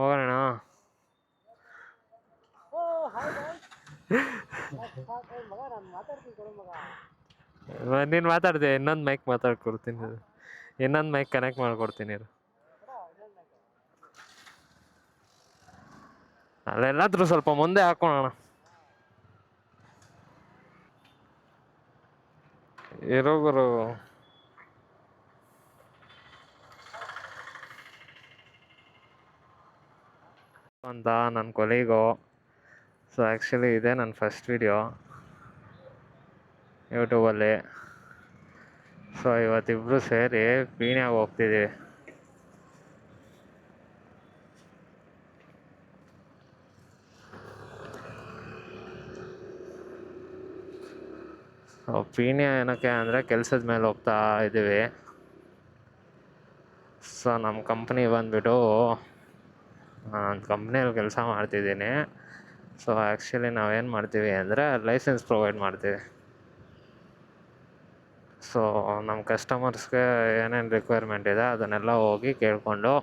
ಹೋಗೋಣ. ನೀನು ಮಾತಾಡ್ದೆ, ಇನ್ನೊಂದು ಮೈಕ್ ಮಾತಾಡ್ಕೊಡ್ತೀನಿ, ಇನ್ನೊಂದು ಮೈಕ್ ಕನೆಕ್ಟ್ ಮಾಡ್ಕೊಡ್ತೀನಿ. ಅಲ್ಲೆಲ್ಲಾದ್ರೂ ಸ್ವಲ್ಪ ಮುಂದೆ ಹಾಕೋಣ. ಇರೋ ಗುರು ಅಂತ ನನ್ನ ಕೊಲೀಗು. ಸೊ ಆ್ಯಕ್ಚುಲಿ ಇದೇ ನನ್ನ ಫಸ್ಟ್ ವಿಡಿಯೋ ಯೂಟ್ಯೂಬಲ್ಲಿ. ಸೊ ಇವತ್ತಿಬ್ಬರು ಸೇರಿ ಪೀಣ್ಯಾಗ ಹೋಗ್ತಿದ್ದೀವಿ. ಪೀಣ್ಯ ಏನಕ್ಕೆ ಅಂದರೆ ಕೆಲಸದ ಮೇಲೆ ಹೋಗ್ತಾ ಇದ್ದೀವಿ. ಸೊ ನಮ್ಮ ಕಂಪ್ನಿ ಬಂದುಬಿಟ್ಟು, ನಾನು ಕಂಪ್ನಿಯಲ್ಲಿ ಕೆಲಸ ಮಾಡ್ತಿದ್ದೀನಿ. ಸೊ ಆ್ಯಕ್ಚುಲಿ ನಾವೇನು ಮಾಡ್ತೀವಿ ಅಂದರೆ ಲೈಸೆನ್ಸ್ ಪ್ರೊವೈಡ್ ಮಾಡ್ತೀವಿ. ಸೊ ನಮ್ಮ ಕಸ್ಟಮರ್ಸ್ಗೆ ಏನೇನು ರಿಕ್ವೈರ್ಮೆಂಟ್ ಇದೆ ಅದನ್ನೆಲ್ಲ ಹೋಗಿ ಕೇಳಿಕೊಂಡು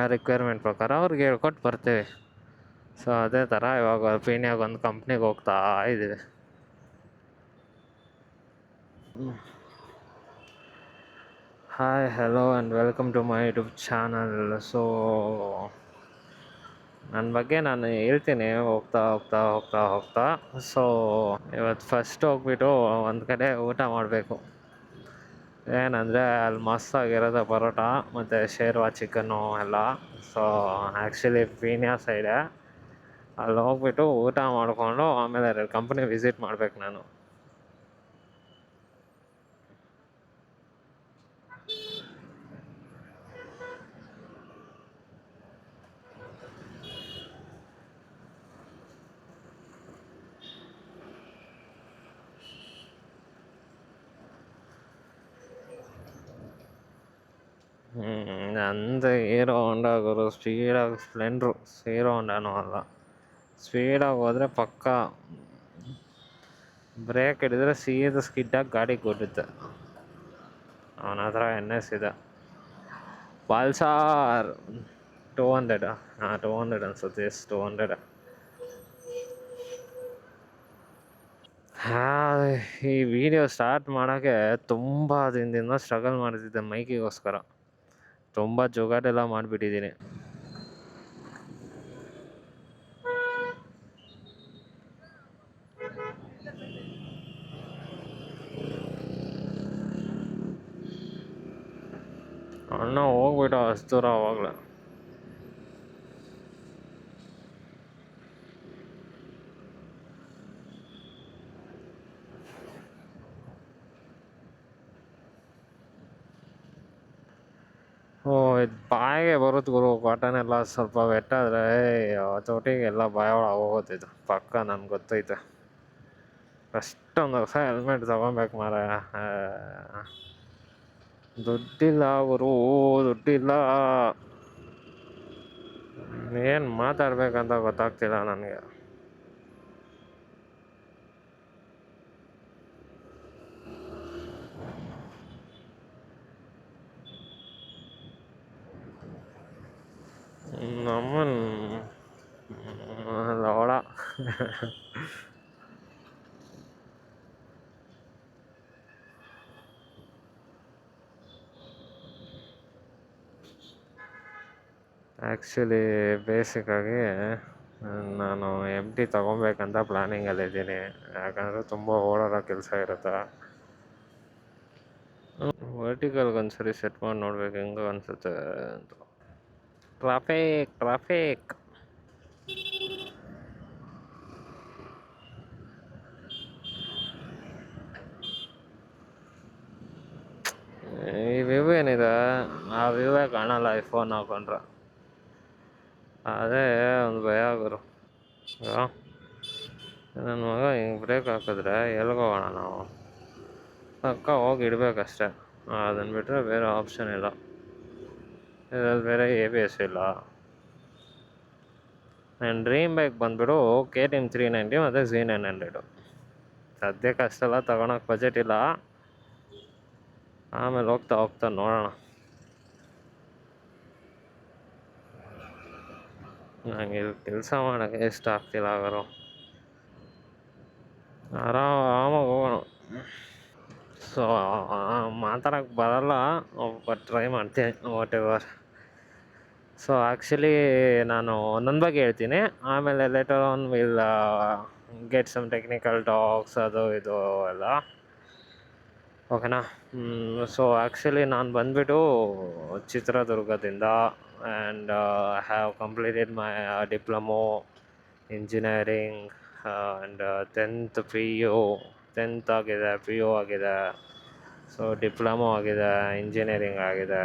ಆ ರಿಕ್ವೈರ್ಮೆಂಟ್ ಪ್ರಕಾರ ಅವ್ರಿಗೆ ಹೇಳ್ಕೊಟ್ಟು ಬರ್ತೀವಿ. ಸೊ ಅದೇ ಥರ ಇವಾಗ ಪೀಣ್ಯಾಗ ಒಂದು ಕಂಪ್ನಿಗೆ ಹೋಗ್ತಾ ಇದ್ದೀವಿ. Hi, hello and welcome to my YouTube channel. So ನನ್ನ ಬಗ್ಗೆ ನಾನು ಹೇಳ್ತೀನಿ ಹೋಗ್ತಾ ಹೋಗ್ತಾ ಹೋಗ್ತಾ ಹೋಗ್ತಾ. ಸೊ ಇವತ್ತು ಫಸ್ಟ್ ಹೋಗ್ಬಿಟ್ಟು ಒಂದು ಕಡೆ ಊಟ ಮಾಡಬೇಕು. ಏನಂದರೆ ಅಲ್ಲಿ ಮಸ್ತಾಗಿರೋದು ಪರೋಟ ಮತ್ತು ಶೇರ್ವಾ ಚಿಕನ್ನು ಎಲ್ಲ. ಸೊ ಆ್ಯಕ್ಚುಲಿ ಪೀಣ್ಯ ಸೈಡೆ ಅಲ್ಲಿ ಹೋಗ್ಬಿಟ್ಟು ಊಟ ಮಾಡಿಕೊಂಡು ಆಮೇಲೆ 2 ಕಂಪ್ನಿ ವಿಸಿಟ್ ಮಾಡ್ಬೇಕು ನಾನು. ನಂದು ಹೀರೋ ಹೋಂಡಾ ಗುರು. ಸ್ಪೀಡಾಗಿ ಸ್ಪ್ಲೆಂಡ್ರು, ಹೀರೋ ಹೋಂಡಾನೂ ಅಲ್ಲ. ಸ್ಪೀಡಾಗಿ ಹೋದರೆ ಪಕ್ಕ ಬ್ರೇಕ್ ಹಿಡಿದ್ರೆ ಸೀದಾ ಸ್ಕಿಡ್ಡಾಗಿ ಗಾಡಿ ಕೊಡುತ್ತೆ. ಅವನ ಹತ್ರ NS ಇದೆ, ಪಲ್ಸಾರ್ 200. 200 ಅನ್ಸುತ್ತೆ. 200. ಈ ವಿಡಿಯೋ ಸ್ಟಾರ್ಟ್ ಮಾಡೋಕ್ಕೆ ತುಂಬ ದಿನದಿಂದ ಸ್ಟ್ರಗಲ್ ಮಾಡ್ತಿದ್ದೆ ಮೈಕಿಗೋಸ್ಕರ. ತುಂಬ ಜೋಗಾಟೆಲ್ಲ ಮಾಡಿಬಿಟ್ಟಿದ್ದೀನಿ. ಅಣ್ಣ ಹೋಗ್ಬಿಟ್ಟು ಅಷ್ಟು ದೂರ ಅವಾಗಲೇ. ಇದು ಬಾಯಿಗೆ ಬರುತ್ತೆ ಗುರು. ಕಾಟನ್ ಎಲ್ಲ ಸ್ವಲ್ಪ ವೆಟ್ಟಾದರೆ ಚೋಟಿಗೆಲ್ಲ ಬಾಯ ಒಳಗೆ ಹೋಗೋತಿದ್ದು ಪಕ್ಕ, ನನಗೆ ಗೊತ್ತೈತೆ. ಅಷ್ಟೊಂದು ಹೊಸ ಹೆಲ್ಮೆಟ್ ತಗೊಬೇಕು ಮಾರಾಯ. ದುಡ್ಡಿಲ್ಲ ಗುರು, ದುಡ್ಡಿಲ್ಲ. ಏನು ಮಾತಾಡ್ಬೇಕಂತ ಗೊತ್ತಾಗ್ತಿಲ್ಲ ನನಗೆ. ನಮ್ಮನ್ ಲವಳ ಆ್ಯಕ್ಚುಲಿ ಬೇಸಿಕ್ಕಾಗಿ ನಾನು MT ತೊಗೊಬೇಕಂತ ಪ್ಲ್ಯಾನಿಂಗಲ್ಲಿದ್ದೀನಿ. ಯಾಕಂದರೆ ತುಂಬ ಓಡಾಡೋ ಕೆಲಸ ಇರುತ್ತೆ. ವರ್ಟಿಕಲ್ಗೆ ಒಂದ್ಸರಿ ಸೆಟ್ ಮಾಡಿ ನೋಡ್ಬೇಕು ಹೆಂಗೆ ಅನಿಸುತ್ತೆ ಅಂತ. ಟ್ರಾಫಿಕ್ ಈ ವ್ಯೂ ಏನಿದೆ, ಆ ವ್ಯೂವೇ ಕಾಣಲ್ಲ ಈ ಫೋನ್ ಹಾಕೊಂಡ್ರೆ. ಅದೇ ಒಂದು ಭಯ ಗುರು. ನನ್ನ ಮಗ ಹಿಂಗೆ ಬ್ರೇಕ್ ಹಾಕಿದ್ರೆ ಎಲ್ಗೋಗೋಣ ನಾವು? ಪಕ್ಕ ಹೋಗಿ ಇಡಬೇಕಷ್ಟೆ. ಅದನ್ನು ಬಿಟ್ಟರೆ ಬೇರೆ ಆಪ್ಷನ್ ಇಲ್ಲ. ಇದ್ರಲ್ಲಿ ಬೇರೆ ABS ಇಲ್ಲ. ನನ್ನ ಡ್ರೀಮ್ ಬೈಕ್ ಬಂದುಬಿಟ್ಟು KTM 390 ಮತ್ತು Z900. ಸದ್ಯಕ್ಕೆ ಅಷ್ಟೆಲ್ಲ ತಗೊಳಕ್ಕೆ ಬಜೆಟ್ ಇಲ್ಲ, ಆಮೇಲೆ ಹೋಗ್ತಾ ಹೋಗ್ತಾ ನೋಡೋಣ. ನಂಗೆ ಇಲ್ಲಿ ಕೆಲಸ ಮಾಡೋಕ್ಕೆ ಎಷ್ಟು ಆಗ್ತಿಲ್ಲ ಆಗಾರು, ಆರಾಮಾಗಿ ಹೋಗೋಣ. ಸೊ ಮಾತಾಡೋಕ್ಕೆ ಬರಲ್ಲ, ಬಟ್ ಟ್ರೈ ಮಾಡ್ತೀನಿ ವಾಟ್ ಎವರ್. ಸೊ ಆ್ಯಕ್ಚುಲಿ ನಾನು ನನ್ನ ಬಗ್ಗೆ ಹೇಳ್ತೀನಿ, ಆಮೇಲೆ later on will get some technical talks ಅದು ಇದು ಎಲ್ಲ, ಓಕೆನಾ? ಸೊ ಆ್ಯಕ್ಚುಲಿ ನಾನು ಬಂದುಬಿಟ್ಟು ಚಿತ್ರದುರ್ಗದಿಂದ, and I have completed my diploma engineering, and 10th PU, 10th ಆಗಿದೆ, PU ಆಗಿದೆ, ಸೊ ಡಿಪ್ಲೊಮೊ ಆಗಿದೆ, ಇಂಜಿನಿಯರಿಂಗ್ ಆಗಿದೆ.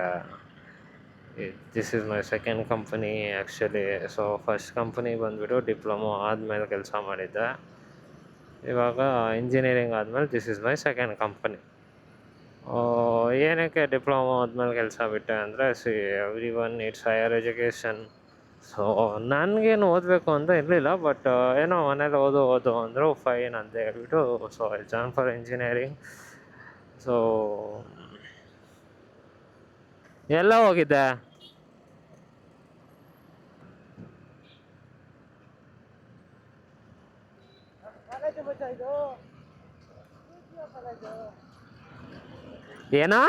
This is my second company actually. So first company ಬಂದುಬಿಟ್ಟು ಡಿಪ್ಲೊಮೊ ಆದಮೇಲೆ ಕೆಲಸ ಮಾಡಿದ್ದೆ, ಇವಾಗ ಇಂಜಿನಿಯರಿಂಗ್ ಆದಮೇಲೆ this is my second company. ಏನಕ್ಕೆ ಡಿಪ್ಲೊಮೊ ಆದಮೇಲೆ ಕೆಲಸ ಬಿಟ್ಟೆ ಅಂದರೆ, every one needs higher education. So ನನಗೇನು ಓದಬೇಕು ಅಂತ ಇರಲಿಲ್ಲ, ಬಟ್ ಏನೋ ಮನೇಲಿ ಓದು ಅಂದರು, ಫೈನ್ ಅಂತ ಹೇಳ್ಬಿಟ್ಟು so I join for engineering. So ಎಲ್ಲ ಹೋಗಿದ್ದೆ? ಏನಾ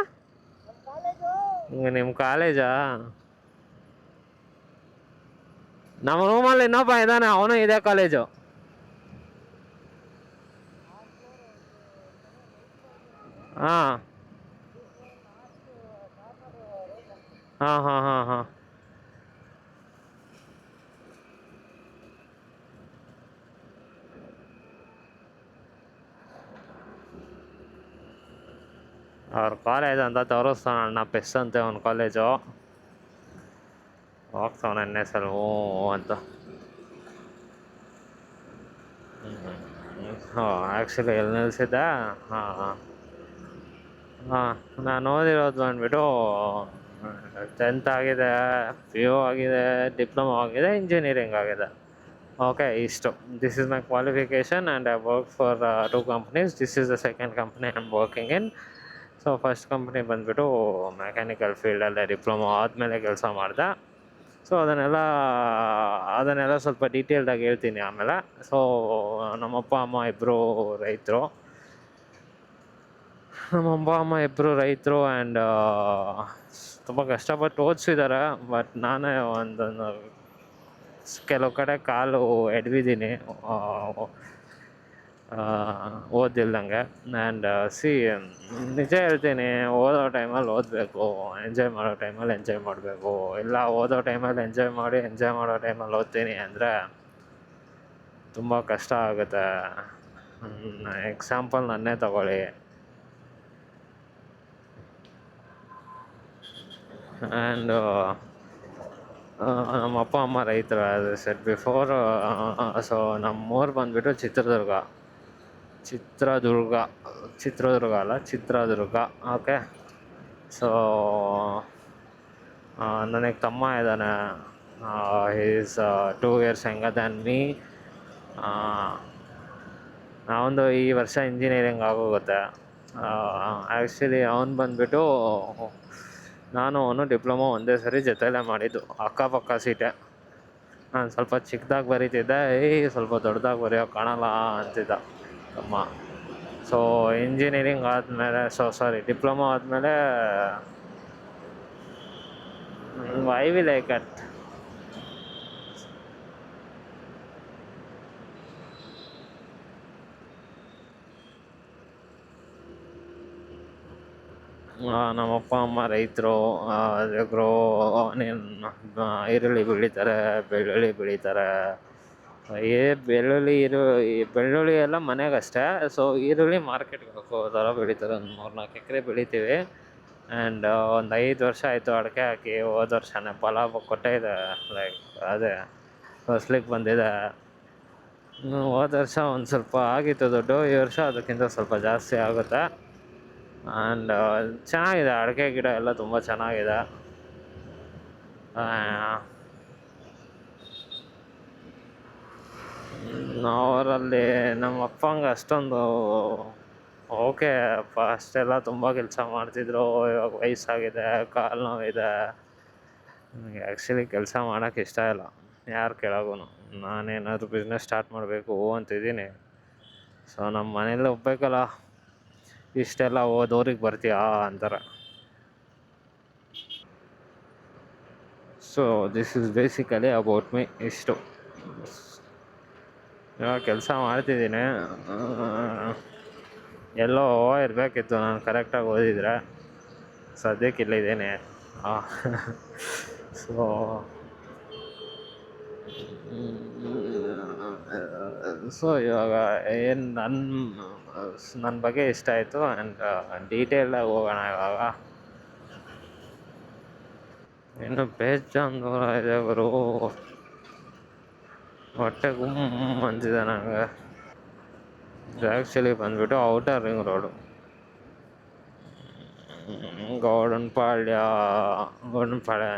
ನಿಮ್ಮ ಕಾಲೇಜಾ? ನಮ್ಮ ರೂಮಲ್ಲಿ ಇನ್ನೊಬ್ಬ ಇದ್ದಾನೆ, ಅವನು ಇದೇ ಕಾಲೇಜು. ಹಾಂ ಹಾಂ ಹಾಂ ಹಾಂ ಹಾಂ ಅವ್ರ ಕಾಲೇಜ್ ಅಂತ ತೋರಿಸ್ತಾನ ಅಣ್ಣ, ಪೆಸ್ ಅಂತೆ ಅವ್ನ ಕಾಲೇಜು. ಹೋಗ್ತಾವ ನೆನ್ನೆ ಸಲ ಹ್ಞೂ ಅಂತ. ಹಾಂ ಆ್ಯಕ್ಚುಲಿ ಎಲ್ಲಿ ನಿಲ್ಸಿದ್ದೆ? ಹಾಂ ಹಾಂ ಹಾಂ ನಾನು ಓದಿರೋದು ಬಂದುಬಿಟ್ಟು 10th ಆಗಿದೆ, PU ಆಗಿದೆ, ಡಿಪ್ಲೊಮೊ ಆಗಿದೆ, ಇಂಜಿನಿಯರಿಂಗ್ ಆಗಿದೆ. ಓಕೆ, ಇಷ್ಟು. This is my qualification and I work for 2 companies. This is the second company I am working in. So first company ಬಂದುಬಿಟ್ಟು ಮೆಕ್ಯಾನಿಕಲ್ ಫೀಲ್ಡಲ್ಲೇ ಡಿಪ್ಲೊಮೊ ಆದಮೇಲೆ ಕೆಲಸ ಮಾಡಿದೆ. ಸೊ ಅದನ್ನೆಲ್ಲ ಸ್ವಲ್ಪ ಡೀಟೇಲ್ಡಾಗಿ ಹೇಳ್ತೀನಿ ಆಮೇಲೆ. ಸೊ ನಮ್ಮ ಅಪ್ಪ ಅಮ್ಮ ಇಬ್ಬರು ರೈತರು, ಆ್ಯಂಡ್ ತುಂಬ ಕಷ್ಟಪಟ್ಟು ಓದಿಸಿದ್ದಾರೆ. ಬಟ್ ನಾನೇ ಒಂದೊಂದು ಕೆಲವು ಕಡೆ ಕಾಲು ಎಡವಿದ್ದೀನಿ ಓದಿಲ್ದಂಗೆ. ಆ್ಯಂಡ್ ನಿಜ ಹೇಳ್ತೀನಿ, ಓದೋ ಟೈಮಲ್ಲಿ ಓದಬೇಕು, ಎಂಜಾಯ್ ಮಾಡೋ ಟೈಮಲ್ಲಿ ಎಂಜಾಯ್ ಮಾಡಬೇಕು. ಇಲ್ಲ ಓದೋ ಟೈಮಲ್ಲಿ ಎಂಜಾಯ್ ಮಾಡೋ ಟೈಮಲ್ಲಿ ಓದ್ತೀನಿ ಅಂದರೆ ತುಂಬ ಕಷ್ಟ ಆಗುತ್ತೆ. ಎಕ್ಸಾಂಪಲ್ ನನ್ನೇ ತಗೊಳ್ಳಿ. ಆ್ಯಂಡ್ ನಮ್ಮ ಅಪ್ಪ ಅಮ್ಮ ರೈತರು, ಅದು ಸೆಟ್ ಬಿಫೋರ್. ಸೊ ನಮ್ಮೂರು ಬಂದುಬಿಟ್ಟು ಚಿತ್ರದುರ್ಗ ಅಲ್ಲ, ಚಿತ್ರದುರ್ಗ. ಓಕೆ. ಸೊ ನನಗೆ ತಮ್ಮ ಇದ್ದಾನೆ, is 2 years younger than me. ಅವನದು ಈ ವರ್ಷ ಇಂಜಿನಿಯರಿಂಗ್ ಆಗೋಗುತ್ತೆ. ಆ್ಯಕ್ಚುಲಿ ಅವನು ಬಂದುಬಿಟ್ಟು ನಾನು ಅವನು ಡಿಪ್ಲೊಮೊ ಒಂದೇ ಸರಿ ಜೊತೆಯಲ್ಲೇ ಮಾಡಿದ್ದು, ಅಕ್ಕಪಕ್ಕ ಸೀಟೆ. ನಾನು ಸ್ವಲ್ಪ ಚಿಕ್ಕದಾಗಿ ಬರೀತಿದ್ದೆ, ಸ್ವಲ್ಪ ದೊಡ್ಡದಾಗಿ ಬರೆಯೋಕೆ ಕಾಣಲ್ಲ ಅಂತಿದ್ದ ತಮ್ಮ. ಸೊ ಇಂಜಿನಿಯರಿಂಗ್ ಆದಮೇಲೆ ಡಿಪ್ಲೊಮೊ ಆದಮೇಲೆ ಐ ವಿಲ್ ಲೈಕ್ ಅಟ್. ನಮ್ಮ ಅಪ್ಪ ಅಮ್ಮ ರೈತರು, ಈರುಳ್ಳಿ ಬೆಳೀತಾರೆ, ಬೆಳ್ಳುಳ್ಳಿ ಬೆಳೀತಾರೆ. ಬೆಳ್ಳುಳ್ಳಿ ಎಲ್ಲ ಮನೆಗಷ್ಟೇ. ಸೊ ಈರುಳ್ಳಿ ಮಾರ್ಕೆಟ್ಗೆ ಹಾಕೋ ಥರ ಬೆಳೀತಾರೆ. ಒಂದು 3-4 ಎಕರೆ ಬೆಳಿತೀವಿ. ಆ್ಯಂಡ್ ಒಂದು 5 ವರ್ಷ ಆಯಿತು ಅಡಿಕೆ ಹಾಕಿ. ಹೋದ ವರ್ಷನೇ ಫಲ ಕೊಟ್ಟೇ ಇದೆ, ಲೈಕ್ ಅದೇ ಫಸ್ಲಿಗೆ ಬಂದಿದೆ. ಹೋದ ವರ್ಷ ಒಂದು ಸ್ವಲ್ಪ ಆಗಿತ್ತು ದುಡ್ಡು, ಈ ವರ್ಷ ಅದಕ್ಕಿಂತ ಸ್ವಲ್ಪ ಜಾಸ್ತಿ ಆಗುತ್ತೆ. ಆ್ಯಂಡ್ ಚೆನ್ನಾಗಿದೆ, ಅಡಿಕೆ ಗಿಡ ಎಲ್ಲ ತುಂಬ ಚೆನ್ನಾಗಿದೆ. ಅವರಲ್ಲಿ ನಮ್ಮ ಅಪ್ಪಂಗೆ ಅಷ್ಟೊಂದು ಓಕೆ ಅಪ್ಪ ಅಷ್ಟೆಲ್ಲ ತುಂಬ ಕೆಲಸ ಮಾಡ್ತಿದ್ರು, ಇವಾಗ ವಯಸ್ಸಾಗಿದೆ, ಕಾಲು ನೋವಿದೆ. ನನಗೆ ಆ್ಯಕ್ಚುಲಿ ಕೆಲಸ ಮಾಡೋಕ್ಕೆ ಇಷ್ಟ ಇಲ್ಲ ಯಾರು ಕೆಳಗೂ. ನಾನೇನಾದರೂ ಬಿಸ್ನೆಸ್ ಸ್ಟಾರ್ಟ್ ಮಾಡಬೇಕು ಅಂತಿದ್ದೀನಿ. ಸೊ ನಮ್ಮ ಮನೇಲಿ ಒಪ್ಪಬೇಕಲ್ಲ, ಇಷ್ಟೆಲ್ಲ ಓದೋರಿಗೆ ಬರ್ತೀಯಾ ಅಂತಾರೆ. So this is basically about me. ಇಷ್ಟು ಇವಾಗ ಕೆಲಸ ಮಾಡ್ತಿದ್ದೀನಿ. ಎಲ್ಲೋ ಇರಬೇಕಿತ್ತು ನಾನು ಕರೆಕ್ಟಾಗಿ ಓದಿದರೆ. ಸದ್ಯಕ್ಕೆ ಇಲ್ಲಿದ್ದೀನಿ. ಸೊ ಸೊ ಇವಾಗ ಏನು ನನ್ನ ಬಗ್ಗೆ ಇಷ್ಟ ಆಯಿತು. ಆ್ಯಂಡ್ ಡೀಟೇಲಾಗಿ ಹೋಗೋಣ ಇವಾಗ. ಇನ್ನು ಬೇಜಾನ್ ದೂರ ಇದೆ ಗುರು, ಹೊಟ್ಟೆ ಗುಮ್ ಅಂತಿದೆ ನನಗೆ. ಇದು ಆ್ಯಕ್ಚುಲಿ ಬಂದುಬಿಟ್ಟು ಔಟರ್ ರಿಂಗ್ ರೋಡು, ಗೌಡನಪಾಳ್ಯ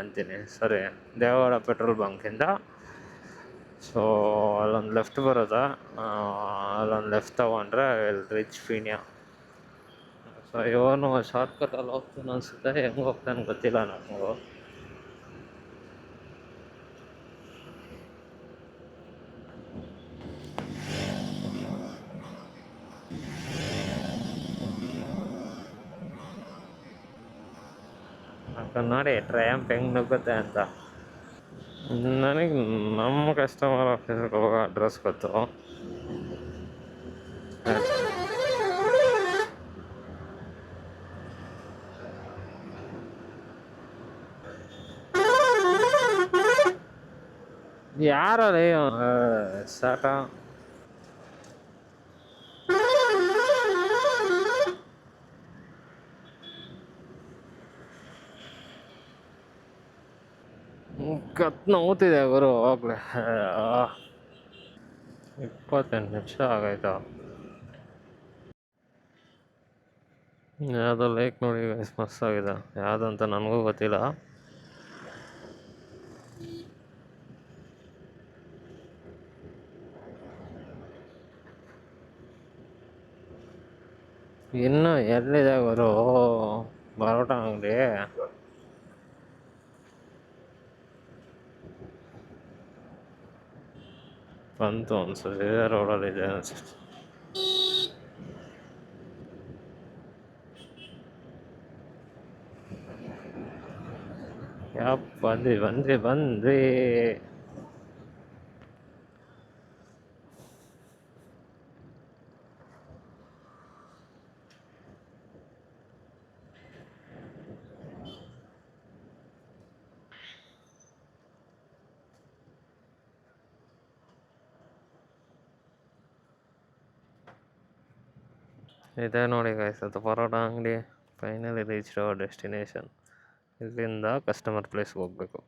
ಅಂತೀನಿ, ಸರಿ, ದೇವೇಗೌಡ ಪೆಟ್ರೋಲ್ ಬಂಕಿಂದ. ಸೊ ಅಲ್ಲೊಂದು ಲೆಫ್ಟ್ ಬರುತ್ತೆ, ಅಲ್ಲೊಂದು ಲೆಫ್ಟ್ ತೊಗೊಂಡ್ರೆ ರಿಚ್ ಫೀನಿಯಾ. ಸೊ ಇವನು ಶಾರ್ಟ್ಕಟಲ್ಲಿ ಹೋಗ್ತಾನೆ ಅನಿಸುತ್ತೆ, ಹೆಂಗೆ ಹೋಗ್ತಾನೆ ಗೊತ್ತಿಲ್ಲ ನನಗೂ. ನೋಡಿ ಟ್ರಯಾಂಪ್ ಹೆಂಗೆ ನುಗ್ಗುತ್ತೆ ಅಂತ. ನನಗೆ ನಮ್ಮ ಕಸ್ಟಮರ್ ಆಫೀಸ್ಗೆ ಹೋಗೋ ಅಡ್ರೆಸ್ ಗೊತ್ತು. ಯಾರೇ ಸಾಟ ಕತ್ ನೋವ್ತಿದೆ ಗುರು. ಹೋಗ್ಲೆ 28 ನಿಮಿಷ ಆಗೈತಾ. ಯಾವುದೋ ಲೇಕ್ ನೋಡಿ ಗೈಸ್, ಮಸ್ತಾಗಿದೆ. ಯಾವುದಂತ ನನಗೂ ಗೊತ್ತಿಲ್ಲ. ಇನ್ನು ಎಲ್ಲಿದೆ ಗುರು ಪರೋಟ ಅಂಗಡಿ? ಬಂತು ಅನ್ಸುತ್ತೆ, ಇದೇ ರೋಡಲ್ಲಿದೆ ಅನ್ಸುತ್ತೆ. ಬಂದ್ವಿ. ಇದೆ ನೋಡಿ ಗೈಸ್, ಅದು ಪರೋಟ ಅಂಗಡಿ. Finally reach our destination. ಇಲ್ಲಿಂದ ಕಸ್ಟಮರ್ ಪ್ಲೇಸ್ಗೆ ಹೋಗಬೇಕು.